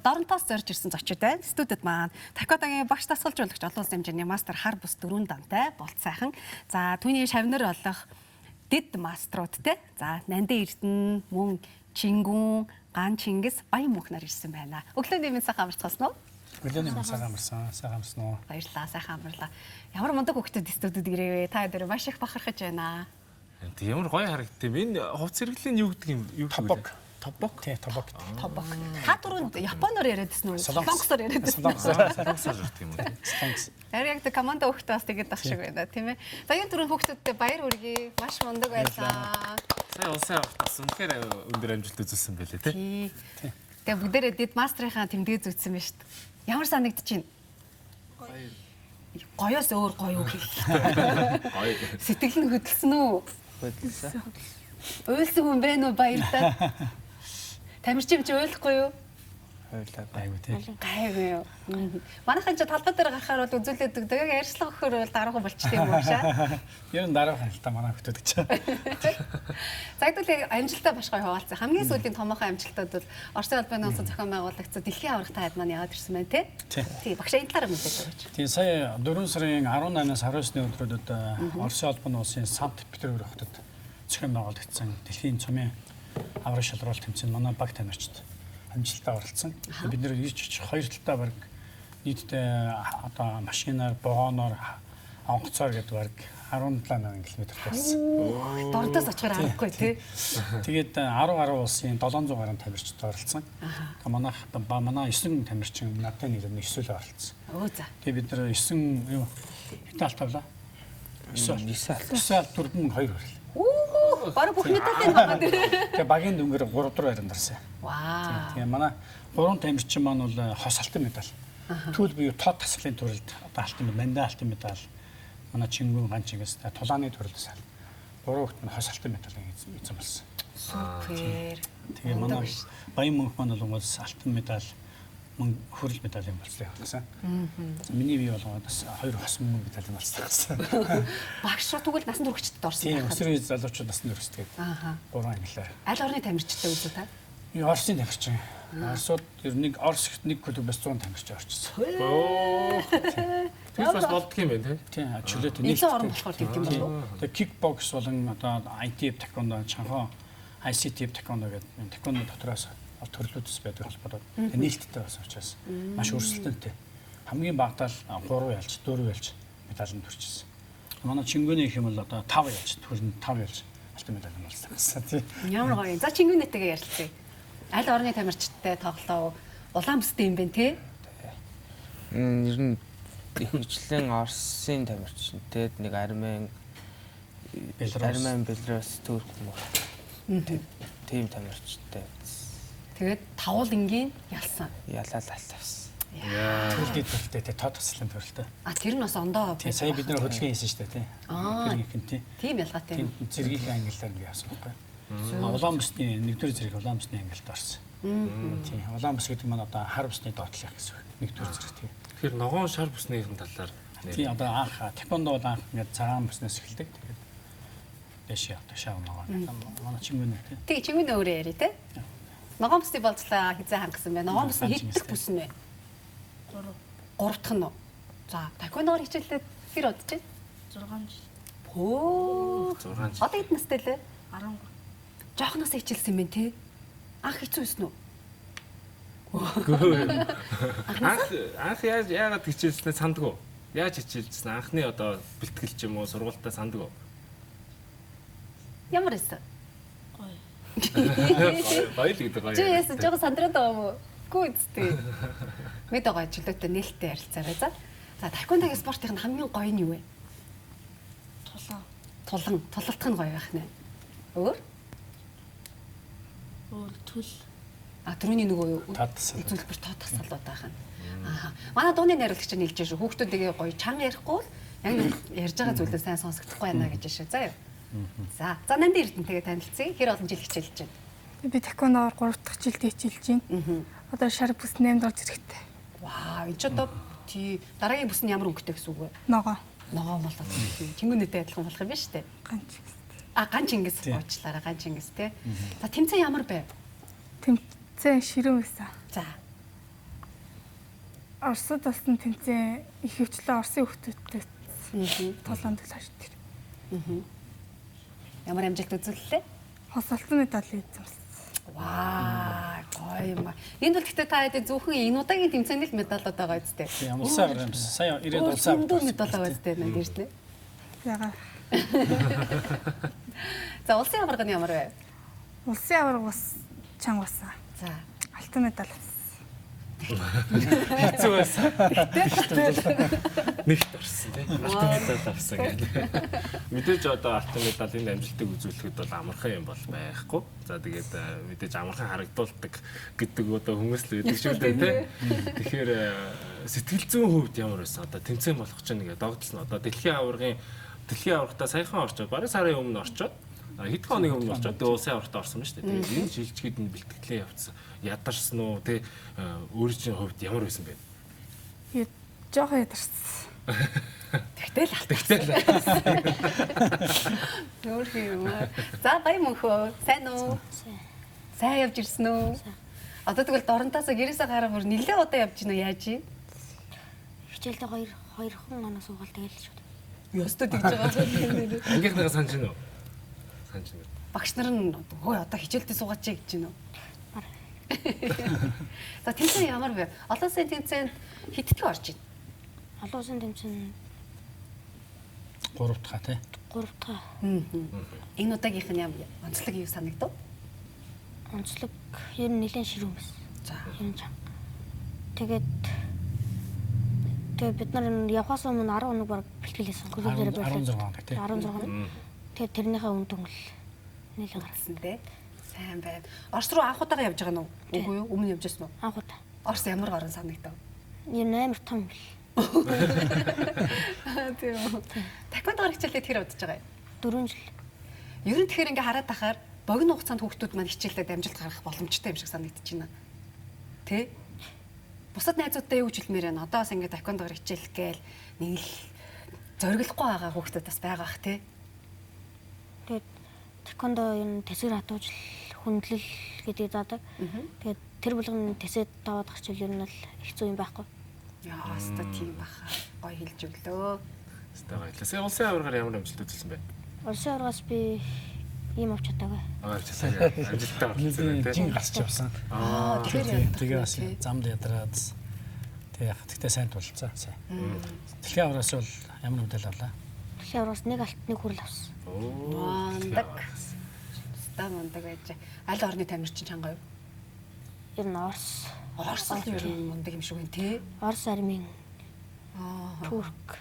Доронтоос зорж ирсэн зочид байна. Студид маань Таквадогийн багш дасгалжуулагч олон улсын хэмжээний мастер хар бус 4 дантай болт сайхан. За түүний шавнар болох дэд маструуд те. За Нандин Эрдэнэ, мөн Чингүн, Ган Чингис, Баян мөнхнөр ирсэн байна. Өглөөний минь сайхан амарцгаасан уу? Өглөөний минь сайхан амарсан уу? Баярлалаа, сайхан амарлаа. Ямар мундаг хөгтөд студид ирээвэ. Та өдөр маш их бахархаж байна. Тэг ямар гоё харагдтыг. Энэ хувц хэрэглэн юу гэдэг юм? Юу Тобок. Тобок. Тий, тобок. Тобок. Та түрүүнд японоор яриадсэн үү? Солонгосоор яриадсэн. Солонгосоор ярьдаг юм уу? Солонгос. Яг команда хөгтөө бас тэгээд ах шиг байна тийм ээ. За энэ түрүүнд хөгтөдтэй баяр хүргэе. Маш мундаг байлаа. Сая улсын авахтаас үнэхээр өндөр амжилт үзүүлсэн байлээ тий. Тэгээ бүгдээрээ дэд мастрынхаа тэмдэг зүтсэн байна шүү дээ. Ямар санагдчих вэ? Гоёос өөр гоё үг. Гоё. Сэтгэл нь хөдөлсөн үү? Хөдөлсөн. Уйлсан хүн байна уу баярлалаа. Тамирчин чи уйлахгүй юу? Хойлоо гайгүй тий. Гайгүй юу. Манайхан ч талбай дээр гарахаар бол үзүүлээд өгдөг. Яг ярьцлага өгөхөр бол дараахан болчтой юм уу шаа? Ер нь дараахан л та манай хөтөд гэж. Загдвал амжилттай баш гоё хуваалцсан. Хамгийн сүүлийн томоохон амжилтууд бол Оросын албаны улсын зохион байгуулагч дэлхийн аврагтай хайд маань яваад ирсэн байна тий. Тий, багш энэ талаар мэдээлэл өгөөч. Тий, сая 4 сарын 18-наас 19-ны өдрүүдэд Оросын албаны улсын Санкт-Петербург хотод зохион байгуулагдсан дэлхийн цомын авраг шалралт тэмцээн манай баг тамирчид амжилттай оролцсон. Бид нэр ич хоёр талтай баг нийтдээ одоо машинаар, богоноор, онгоцоор гэдэг баг 17,000 км байсан. Дордоос очихоор аргагүй тий. Тэгээд 10 улсын 700 гаруй тамирчид оролцсон. Манай 9 тамирчин надад нэг эсвэл оролцсон. Өө за. Тэгээд бид нэр 9 юу хитаалт тавлаа. 9 алт дөрвөн 2 хүрэл. Бараг бүх медалийн байгаа дээ. Тэгээ багийн дүнгээр 3 дураар амьдарсан. Вау. Тэгээ манай 3 тамирчин маань бол хос алтан медаль. Түүл буюу тод тасгалын төрөлд одоо алтан медаль, мандаа алтан медаль. Манай Чингүн, Ган Чингис тулааны төрөлд сайн. 3 хүүхэд маань хос алтан медаль эзэн болсон. Супер. Тэгээ манай баян мөнх маань бол алтан медаль, мөн хүрэл медалийн болсон явуулсан. Миний бие болгоод бас 2 хос мөн медалийн болсон. Багш руу тэгвэл насан туршидад орсон Тийм, өсвөр залуучууд насны өрсөлдөд. Ааха. 3 ангилаар. Аль орны тамирчтай үзүү та? Оросын тамирчин. Оросууд ер нь Оросд нэг клуб бас 100 тамирчин орчихсон. Тэр бас болдго юм байна тий. Тийм, чөлөөтэй Нийлэн орон болохоор тийм юм байна уу? Тэгээ кикбокс болон одоо ITF таеквондо, Чанхо ICTF таеквондо гэдэг таеквондо дотроос төрлүүдс байдаг холбоодод нээлттэй бас учраас маш өрсөлдөөнтэй. Хамгийн багтаал 3 ялж, 4 ялж медаль төрчихсөн. Манай Чингүний их юм бол одоо 5 ялж, төрөнд 5 ялж алтан медаль болсон тийм. Ямар гоё. За Чингүнэтэйгээ ярилцъя. Аль орны тамирчидтай тоглоо улаан бүстэй юм бэ те? Ер нь ихэвчлэн Оросын тамирчинтэй нэг Армен, Беларусь, Турк мөн. Тийм тамирчинтай. Тэгээд тавуул ингийн ялсан. Ялал алтавсан. Төрөлд төрөлтэй тод таслан төрөлтэй. А тэр нь бас ондоо. Тийм, сая бид нэр хөдөлгөөн хийсэн шүү дээ тийм. Тийм. Тийм ялгаатай юм. Тийм зэргийн ангиллаар би яасан байхгүй. Улаан бүсний нэгдүгээр зэрэг улаан бүсний ангилд орсон. Тийм. Улаан бүс гэдэг маань одоо хар бүсний доотлох гэсэн үг. Нэгдүгээр зэрэг тийм. Тэгэхээр ногоон шар бүснийхэн талаар тийм одоо анх таеквондо бол анх ингээд цагаан бүснээс эхэлдэг. Тэгээд дэшээ одоо шав ногоон. Манай Чингүн тийм. Тэгээ Чингүнээ өөрөө яри те? Ногоон бүсний болцлоо хизээ хангасан байна. Ногоон бүс нь хэддэх бүс нь вэ? 3 дахь нь. За, таеквондоор хичээлээд хэр удаж байна? 6 жил. Хөө. 6 жил. Одоо хэд настай лээ? 13. Жоохноос хичээлсэн юм байна те? Анх хэцүү байсан уу? Анх яагаад хичээлснээ сандгүй? Яаж хичээлжсэн? Анхны одоо бэлтгэл ч юм уу, сургуультаа сандгүй. Ямар байсан? Гоё л гэдэг гоё. Чи яасан жоо сандраад байгаа юм уу? Гүү үстэй. Мэд байгаа чөлөөтэй нээлттэй ярилцаарай за. За таеквондогийн спортын хамгийн гоё нь юу вэ? Тулалдах нь гоё байх нэ. Өөр? Өөр төл. А түрүүний нөгөө Үзүүлбэр тод тасгалууд байх нь. Аа. Манай дууны найруулагч нь хэлж шүү. Хүүхдүүдээ гоё чанга ярихгүй яг нэг ярьж байгаа зүйлээ сайн сонсогдохгүй байна гэж шүү. За юу. За Нандин Эрдэнэтэйгээ танилцъя. Хэр олон жил хичээлж байна? Би таеквондоор 3 дахь жилд хичээлж байна. Одоо шар бүс 8 орж ирэхтэй. Вау, энэ ч одоо тий дараагийн бүс нь ямар өнгөтэй гэсэн үг вэ? Ногоо. Ногоо болоод Чингүнэтэй адилхан болох юм ба штэ. Ган Чингис. Ган Чингис уучлаарай, Ган Чингис тий. За тэмцээн ямар байв? Тэмцээн ширэн байсан. За. Оросд болсон тэмцээн их хвчлээ Оросын хүүхдүүдтэй толоонд л хашд. Ямар амжилт үзүүллээ? Хос алтан медаль эзэмсэн. Ваа, гоё юм. Энд бол гэхдээ та хэдийн зөвхөн энэ удаагийн тэмцээний л медалууд байгаа үстэй. Тийм улсын аврал юмсан. Сая 90-д улсын аврал медаль байгаа үстэй над ирдэ. Яга. За улсын аварга нь ямар вэ? Улсын аварга бас чанга басан. За. Алтан медаль. Хэцүү байсан. Нэгт орсон тийм. Алтан медаль авсан гэдэг. Мэдээж одоо алтан медалийн амжилтыг үзүүлэхэд бол амархан юм бол байхгүй. За тэгээд мэдээж амархан харагдуулдаг гэдэг одоо хүмүүс л байдаг шүү дээ тийм. Тэгэхээр сэтгэл зүйн хувьд ямар байсан? Одоо тэмцээн болох ч нэгэ догдсон. Одоо дэлхийн аваргатаа саяхан орчоод бараг сарын өмнө орчоод хэдэн хоногийн өмнө орчоод тэгээ улсын аваргатаа орсон шүү дээ. Тэгээд энэ шилжчихэд нь бэлтгэлээ явуулсан. Ядарсан уу те өөрийн чинь хувьд ямар байсан бэ? Жохон ядарсан. Тэгтэл Өөр юм аа. За баян мөнхөө. Сайн уу? Сайн явж ирсэн үү? Одоо тэгвэл дорнтаасаа гэрээсээ гараа бүр нэлээд удаа явж гинөө яаж юм? Хичээлдээ хоёр хон оноо суугаал тэгэл шүү дээ. Ёстой тэгж байгаа. Ангийнхнаа санаж гинөө. Санаж гинөө. Багш нар нь хөөе одоо хичээлдээ суугаач гэж гинөө. За тэмцээн ямар вэ? Олон улсын тэмцээнд хиттгэ орж байна. Олон улсын тэмцээн 3 дахь тий. 3 дахь. Энэ удаагийнх нь ямар онцлог юу санагдав? Онцлог ер нь нэлээд ширүүн байсан. За. Ер нь чанга. Тэгээд бид нар явхаас өмнө 10 хоног баг бэлтгэлээсэн. Клубээр байлаа. 16 хоног тий. 16 хоног. Тэгээд тэрнийхээ үн дүнгэл нэлээд гарсан. Тэ. Сайн байна. Орос руу анх удаага явж байгаа нь уу? Үгүй юу? Өмнө явж байсан уу? Анх удаа. Орос ямар гарan санагдав? Ер нь амар том бил. Тийм. Таквондо хичээлдээ тэр удаж байгаа юм. 4 жил. Ер нь тэгэхээр ингээ хараад тахаар богино хугацаанд хүүхдүүд маань хичээлдээ амжилт гаргах боломжтой юм шиг санагдаж байна. Тэ? Бусад найзуудтай юу гэж хэлмээр байна? Одоо бас ингээ таквондо хичээлэх гээл нэг л зориглохгүй байгаа хүүхдүүд бас байгаа ах тий. Тэгээд тэквондо ер нь тэсгэр хатуужл хүндлэл гэдэг заадаг. Тэгээд тэр болгон тэсэд даваад гарчвал ер нь бол их зүй юм байхгүй. Яа, өстө тийм баха. Гой хэлж өглөө. Стай баярлалаа. Улсын аваргаар ямар амжилт үзүүлсэн бэ? Улсын аваргаас би ийм авч чадаагүй. Амжилттай орсон тий. Жин гарч явсан. Тэгээ бас замд ядраад тэг яг тэгтээ сайн тулцаа. Сайн. Дэлхийн авараас бол ямар мэдээлэл авлаа? Дэлхийн авараас нэг алт нэг хүрэл авсан. Мондаг. Ста мондаг байж. Аль орны тамирчин чанга юу? Ер нь Орос. Орос л ер нь мондаг юм шиг байна тий. Орос, Армեն, Турк,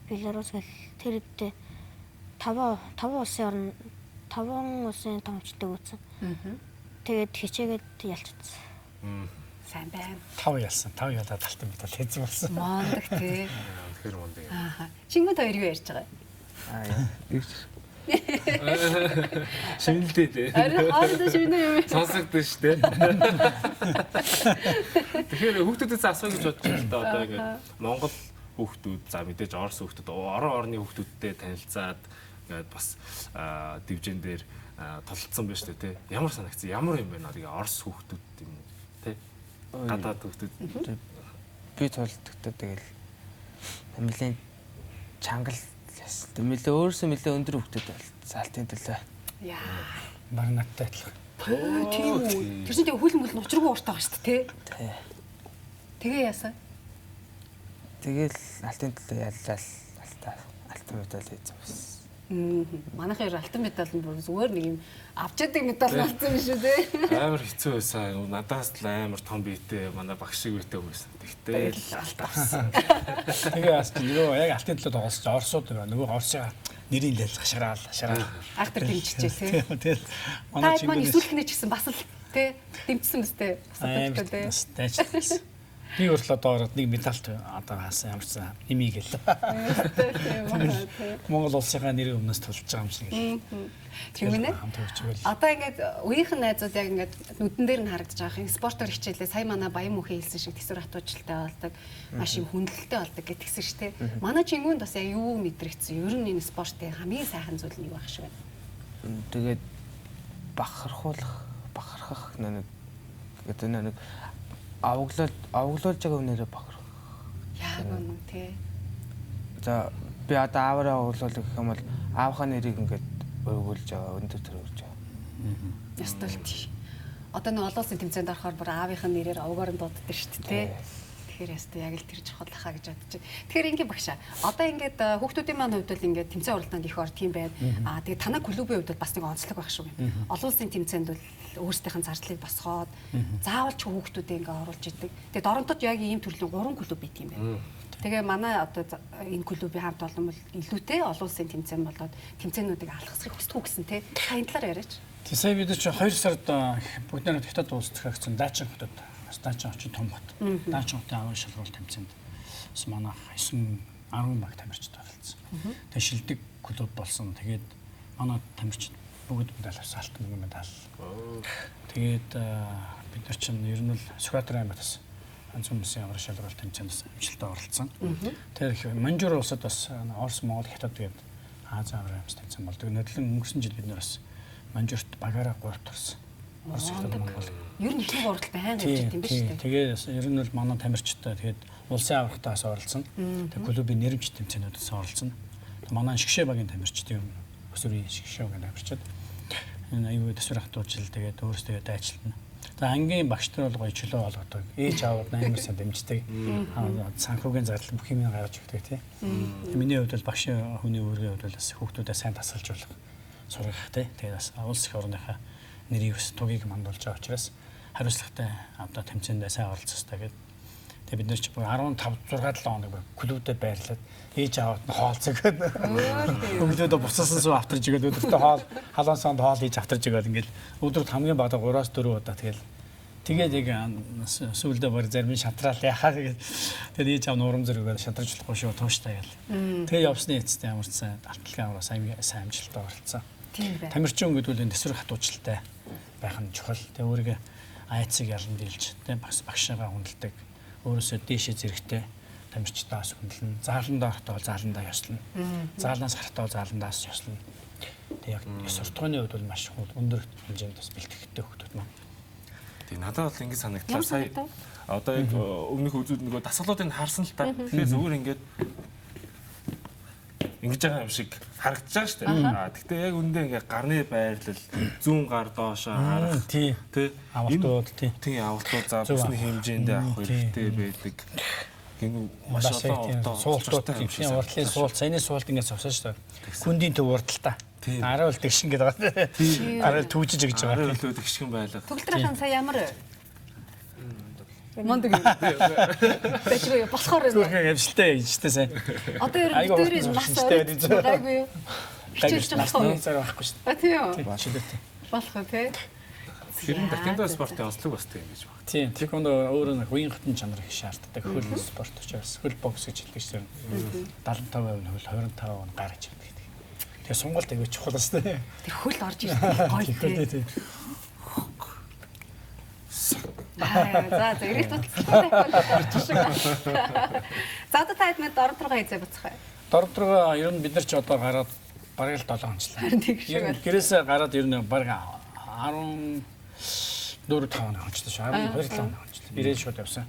Беларусь гэл тэр үедээ 5 улсын томчтой үүсэн. Тэгээд хичээгээд ялцсан. Сайн байна. 5 ялсан. 5 ялаад алтан медаль хэзээ болсон. Мондаг тий. Тэгэхээр мондаг юм. Ааха. Чингүүд хоёр юу ярьж байгаа? Шинэлдээ тий. Ари хоолой шинэ юм. Сонсогдсон шүү дээ. Тэгэхээр хүүхдүүдээс асуу гэж бодож байна л да одоо ингээд Монгол хүүхдүүд за мэдээж Орос хүүхдүүд орон орны хүүхдүүдтэй танилцаад ингээд бас дивжин дээр толцсон байна шүү дээ тий. Ямар санагцсан? Ямар юм бэ нэр Орос хүүхдүүд юм уу тий? Гадаад хүүхдүүд Би тулдагтаа тэгэл нэмэлэн чангал нэмэлээ өөрөөсөө нэлээ өндөр хүүхдүүд бол салтын төлөө. Яа. Марнаттай адилхан. Тийм үү. Тэр чинь тэгээ хөл мөл учиргүй ууртай байгаа шүү дээ тий. Тэгээ яасан? Тэгэл алтын төлөө яллал алтан медаль хийсэн бас. Манайх ер алтан медаль нь бүр зүгээр нэг юм авчаадаг медаль болсон юм шүү дээ. амар хэцүү байсан. Надаас л амар том биетэй манай багш шиг биетэй хүмүүс. Тэгтээ л алдсан. Тэгээ бас нөгөө яг алтын төлөө тоглосч Оросууд нөгөө Оросыг нэрийн лайлгах шараал. Ахтар дэмжижээ тий. Тэгэл Та маань эсвэл ч гэсэн бас л тий дэмжсэн мэт тий. бас дайчлаа. Би өөрлөө доороод нэг медальт одоо хаасан ямарсан нэмийгэл. Монгол улсынхаа нэрийн өмнөөс тулж байгаа юм шиг л. Тийм ээ. Одоо ингээд үеийнхэн найзууд яг ингээд нүдэн дээр нь харагдаж байгаа юм. Спортоор хичээлээ сая манай баян мөнхийн хэлсэн шиг тэсвэр хатуужилтай болдог, маш юм хүндлэлтэй болдог гэтгсэн шүү дээ. Манай чингүнд бас яг юу мэдрэгдсэн? Ер нь энэ спортын хамгийн сайхан зүйл нь юу байх шиг байна? Тэгээд бахархах нэг одоо нэг овоглуулж байгаа үнээрээ бохор. Яг үнэ тий. За би одоо аавараа овоглуулах гэх юм бол аавхаа нэрийг ингээд өргүүлж байгаа өндөр төр өргөж байгаа. Ястал тий. Одоо нэг олон улсын тэмцээнд орохоор бүр аавынхаа нэрээр овгоор нь дууддаг шүү дээ тий. Тэгэхээр ястаа яг л тэр чухал хаа гэж бодож байна. Тэгэхээр ингээ багшаа. Одоо ингээд хүүхдүүдийн маань хувьд бол ингээд тэмцээн уралдаанд их ор тийм байна. Тэгээд танай клубийн хувьд бол бас нэг онцлог байх шүү. Олон улсын тэмцээнд бол өөрсдийнх нь зардлыг босгоод заавал ч хүүхдүүдээ ингээ оруулж идэг. Тэгээд Доронтод яг ийм төрлийн 3 клуб байт юм байна. Тэгээ манай одоо энэ клубийн хамт олон бол илүүтэй олон улсын тэмцээн болоод тэмцээнүүдийг алгасрах хүсдэг гэсэн тий. Та энэ талаар яриач. Тэсээ бид чи 2 сард бүгд нэр хятад улсдах гэсэн Дачин хотод Дачин очин том бот. Дачин хотын аваа шалгуулт тэмцээнд бас манай 9-10 баг тамирчид оролцсон. Тэгээ шилдэг клуб болсон. Тэгээд манай тамирчид бүгд медаль авсан, алтан мөнгөн медаль. Тэгээд бид нар чинь ер нь л Сүхбаатар аймагт ганц хүмүүсийн аваа шалгуулт тэмцээнд амжилттай оролцсон. Тэгээд Манжуур улсад бас Орос, Монгол, Хятад гээд Азийн аваа тэмцээн болдог. Нодлон өнгөрсөн жил бид нараас Манжуурт багаараа 3 турсан. Орос, Хятад, Монгол. Ер нь ихний гурвалтай хайр гэж юм биш үү? Тэгээд ер нь бол манай тамирчтай тэгээд улсын аврагтаас оролцсон. Тэгээд клубын нэрмж тэмцээнүүдээс оролцсон. Манай шгшээ багийн тамирчдын өсвөрийн шгшээ багийн тамирчид энэ аюу төсвөр хатуужил тэгээд өөрсдөө дайчилна. Тэгээд ангийн багш нар бол гоё чөлөө болгодог. Ээж аавд 8 сар дэмждэг. Санхүүгийн зардал бүх юм гаргаж өгдөг тийм. Миний хувьд бол багш хүний үүргийн хувьд бол бас хүүхдүүдэд сайн тасалжуулах сургах тийм. Тэгээд бас улс их орныхаа нэрийг бас тугийг мандуулж байгаа учраас хариуцлагатай одоо тэмцээндээ сайн оролцох хэрэгтэй гэдэг. Тэгээ бид нар ч 15 6 7 хоног клубүүдэд байрлаад ээж аавд нь хоол зөөгөөд хүмүүдээ буцаасан суу авторж игээд өдөртөө хоол халуун санд хоол хийж авторж игээд ингээл өдөрт хамгийн бага 3-4 удаа тэгээд яг сүүлдээ баг зарим нь шантраал яхаа тэгээд ээж аав нурам зэрэгээр шантарч болохгүй шүү тууштай гэл. Тэгээ явсны эцэст ямар ч сайн алтлагын аваа сайн амжилттай оролцсон. Тамирчин гэдэг нь төсвөр хатуучлалтай байх нь чухал. Тэгээ өөрийгөө айцыг ялан дийлж тийм багшаагаа хүндэлдэг. Өөрөөсөө дээшээ зэрэгтэй тамирчдаас хүндэлнэ. Зааландаа хатаа зааландаа ёслоно. Заалнаас хартаа зааландаас ёслоно. Тэгээ яг суртахууны хувьд бол маш өндөр хэмжээнд бас бэлтгэгдтэй хөгтөд маань. Тэгээ надад бол ингэ санагдлаа сая одоо яг өмнөх үзүүд нөгөө дасгалуудыг харсан л та. Тэгээ зүгээр ингээд ингэж байгаа юм шиг харагдаж байгаа шүү дээ. Гэхдээ яг үндэ ингээ гарны байрлал, зүүн гар доошоо харах тий авалтууд тий авалтууд за бүсний хэмжээнд авах хэрэгтэй байдаг. Гинүү маш олон суултууд тийм урдлын суулт, саяны суулт ингээд зовсон шүү дээ. Күндийн төв урдалтаа. Арай бол тэгшин гэдэг байгаа. Арай түүжиж гэж байгаа. Арай л тэгшин байлга. Төгөлдрийн сая ямар Мондөг юм. Тэчрээ болохоор зүрхэн амжилттай яжтэй сайн. Одоо ер нь дөрөв нас гайгүй юу? Хичээлж байгаа юм зэрэг байхгүй шүү дээ. Тийм. Чөлөөтэй. Болох уу те? Тэр нь тэквондо спортын онцлог бас тийм гэж байна. Тийм, тэквондо өөрөө нэг үеийн хатан чанар их шаарддаг. Хөл спорт учраас хөл бокс гэж хэлдэг шүү дээ. 75% нь хөл 25% нь гаргаж ирдэг. Тэгээ сонголт аягүй чухал шүү дээ. Тэр хөл орж ирсэн гоё те. За эргэлт бодлоо. За одоо таад мэд дорд руугаа хязаа буцах бай. Дорд руугаа ер нь бид нар ч одоо гараад бараг л 7 хонцлаа. Ер нь гэрээсээ гараад ер нь бараг 14 5 хоног хонцлоо шүү. 12 7 хоног хонцлоо. Ирээд шууд явсан.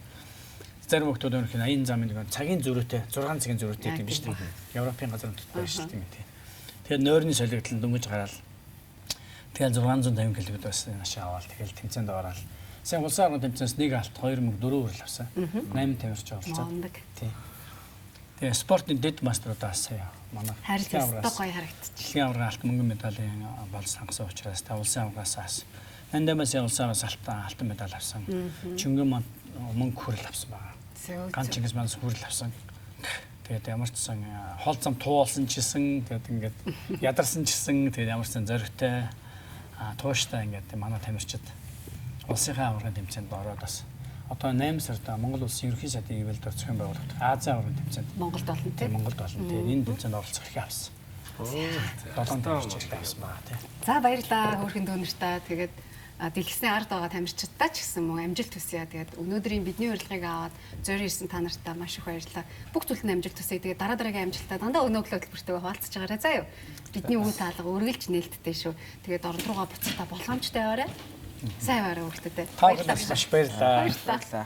Зарим хүмүүс өөрөх нь 80 зам нэг цагийн зөрүүтэй 6 цагийн зөрүүтэй гэдэг юм шүү дээ. Европын газар нутгад байж шүү дээ. Тэгээд нойрны солигдлон дөнгөж гараад тэгээд 650 км бас наашаа аваад тэгээд тэмцээнд ороод сайн улсын аврагын тэмцээнээс нэг алт 2 мөнгө 4 хүрэл авсан. 8 тамирч оролцсон. Тийм. Тэгээ спортын дэд мастерудаас сая манай харилцаа гоё харагдчих. Дэлхийн аврагын алт мөнгөн медалийн бол сонгосон учраас та улсын аврагаас 8-аас улсын аврагаас алтан медаль авсан. Чөнгөн маань мөнгө хүрэл авсан байгаа. Ганц Чингис маань хүрэл авсан. Тэгээд ямар ч сан хол зам туулсан чсэн тэгээд ингээд ядарсан чсэн тэгээд ямар ч сан зоригтой тууштай ингээд манай тамирчид улсынхаа аврагын тэмцээнд ороод бас одоо 8 сард Монгол улсын ерөнхий сайдын ивэлд зохион байгуулагдах Азийн аврагын тэмцээнд Монголд болно тийм. Монголд болно тийм. Энэ тэмцээнд оролцох хэрэг авсан. 7 тамирчид авсан байгаа тийм. За баярлалаа хөөрхөн дүүнэртаа. Тэгээд дэлгэсний ард байгаа тамирчидтай ч гэсэн мөн амжилт хүсье. Тэгээд өнөөдрийн бидний урилгыг аваад зориулсан та нартай маш их баярлалаа. Бүх зүйлд амжилт хүсье. Тэгээд дараа дараагийн амжилтаа дандаа өнөөгөл хөтөлбөртэйгээ хуваалцаж байгаарай заа юу. Бидний үе таалга өргөлж нээлттэй шүү. Тэгээд орон руугаа буцахта боломжтой яваарай. Сайн байна хүүхдүүдээ. Та бүхэнд маш баярлалаа.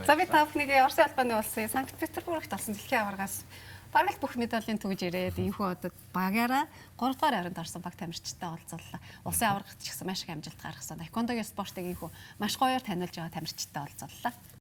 За би та бүхнийг Орсын албаны улсын Санкт Петербургт болсон дэлхийн аваргаас бараг л бүх медалийн төгж ирээд энэхүү одоо багаараа 3 дугаар аварганд орсон баг тамирчтай уулзлаа. Улсын аваргад ч гэсэн маш их амжилт гаргасан. Таеквондогийн спортыг энэхүү маш гоёор танилж байгаа тамирчтай уулзлаа.